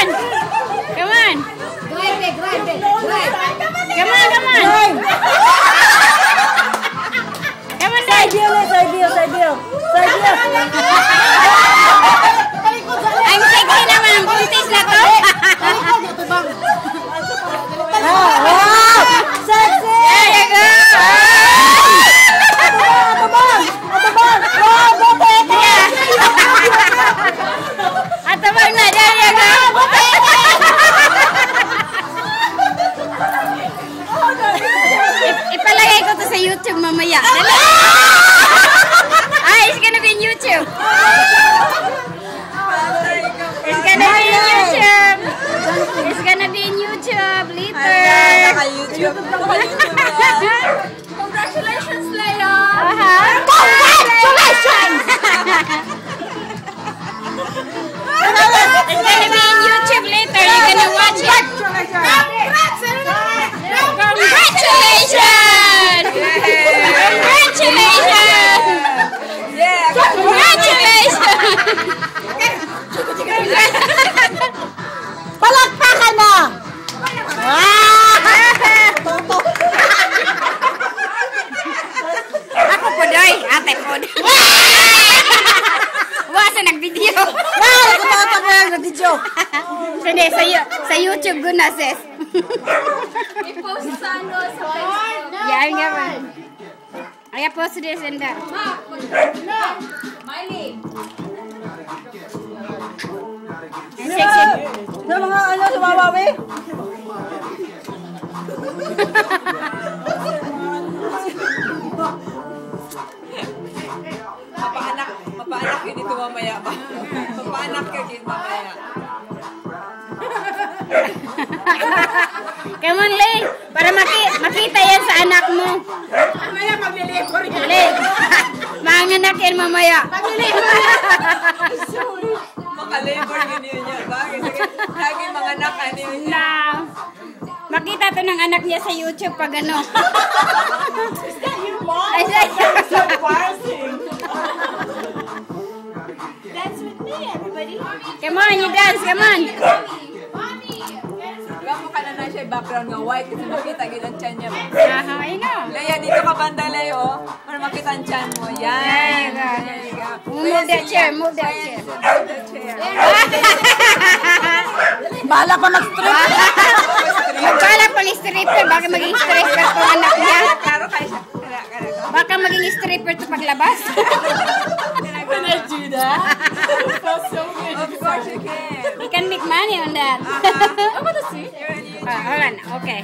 on. Come on. Drive. Come on. Come on. Come on, Dad. Side deal. I'm sexy naman. Buntis na to. Wow! Sexy! There you go. Atabang! Wow, butet! Atabang na. There you go. Ipalagay ko to sa YouTube mamaya. It's gonna be in YouTube. It's gonna be in YouTube. It's gonna be in YouTube later. Congratulations, Leia! Congratulations! It's gonna be in YouTube later. You're gonna watch it. Congratulations! Palakpakan na! Ako po doy, ate po doy. Wasa nag-video. Kumata mo yung video. Hindi, sa YouTube ko na, sis. I-post sa ano, sa Facebook. Yan nga ba? I post this and that. Miley! Ang sexy. Sa mga ano, sumabawi? Mapaanak yun dito mamaya ba? Mapaanak ka din mamaya. Come on, Lay. Para makita yan sa anak mo. Mamaya maglilipor yan. Lay. Manganak yan mamaya. Makalabor yun niya ba? Lagi mga anak yun niya. Na. Makita to ng anak niya sa YouTube pag ano. Ay, Dance with me, everybody. come on, you dance. Come on. Gamo ka na siya background nga white kasi makita gilang tiyan niya. I know. Leia, dito ka banda, Leo. Para makita ang tiyan mo. Yan. There you go. Move that chair. Move that chair. Move the chair. Bahala pa mag-strip. Magpala pang stripper. Baka maging stripper to anak niya. Klaro kayo siya. Baka maging stripper to paglabas. Can I do that? Of course you can. You can make money on that. I want to see. Hold on. Okay.